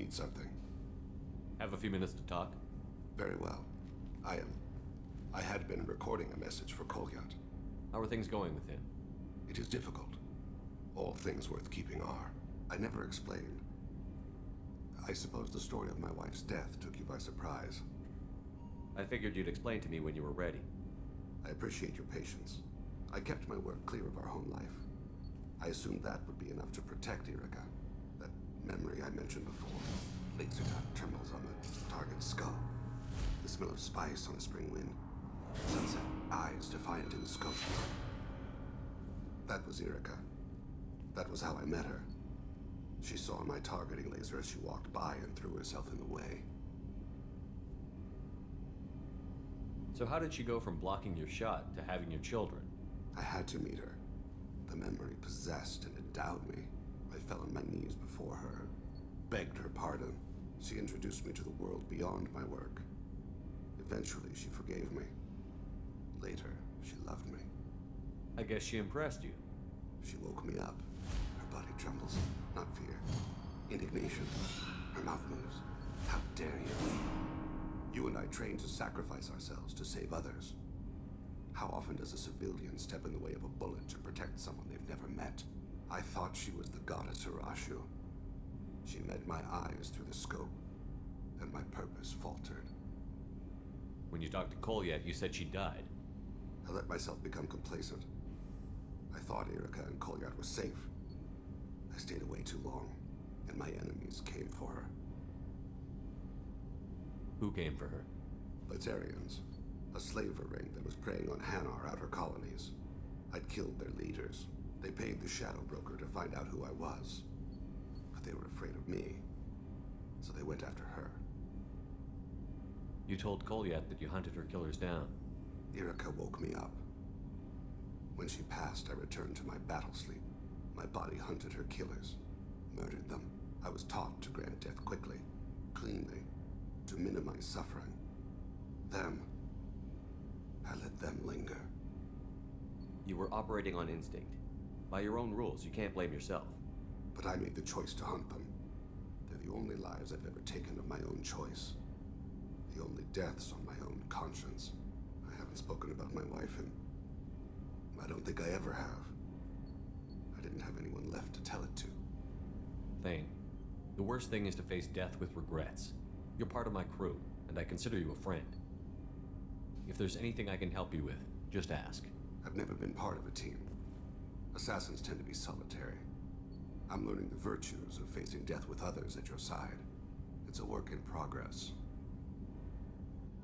need something. Have a few minutes to talk? Very well. I had been recording a message for Kolyat. How are things going with him? It is difficult. All things worth keeping are. I never explained. I suppose the story of my wife's death took you by surprise. I figured you'd explain to me when you were ready. I appreciate your patience. I kept my work clear of our home life. I assumed that would be enough to protect Erica. That memory I mentioned before. Laser dot trembles on the target's skull. The smell of spice on a spring wind. Sunset eyes defiant in the scope. That was Erica. That was how I met her. She saw my targeting laser as she walked by and threw herself in the way. So how did she go from blocking your shot to having your children? I had to meet her. The memory possessed and endowed me. I fell on my knees before her, begged her pardon. She introduced me to the world beyond my work. Eventually, she forgave me. Later, she loved me. I guess she impressed you. She woke me up. Her body trembles. Not fear. Indignation. Her mouth moves. How dare you? You and I trained to sacrifice ourselves to save others. How often does a civilian step in the way of a bullet to protect someone they've never met? I thought she was the goddess Arashu. She met my eyes through the scope, and my purpose faltered. When you talked to Kolyat, you said she died. I let myself become complacent. I thought Erica and Kolyat were safe. I stayed away too long, and my enemies came for her. Who came for her? Batarians, a slaver ring that was preying on Hanar outer colonies. I'd killed their leaders. They paid the Shadow Broker to find out who I was. But they were afraid of me, so they went after her. You told Kolyat that you hunted her killers down. Erica woke me up. When she passed, I returned to my battle sleep. My body hunted her killers, murdered them. I was taught to grant death quickly, cleanly, to minimize suffering. I let them linger. You were operating on instinct. By your own rules, you can't blame yourself. But I made the choice to hunt them. They're the only lives I've ever taken of my own choice. The only deaths on my own conscience. I haven't spoken about my wife, and I don't think I ever have. I didn't have anyone left to tell it to. Thane, the worst thing is to face death with regrets. You're part of my crew, and I consider you a friend. If there's anything I can help you with, just ask. I've never been part of a team. Assassins tend to be solitary. I'm learning the virtues of facing death with others at your side. It's a work in progress.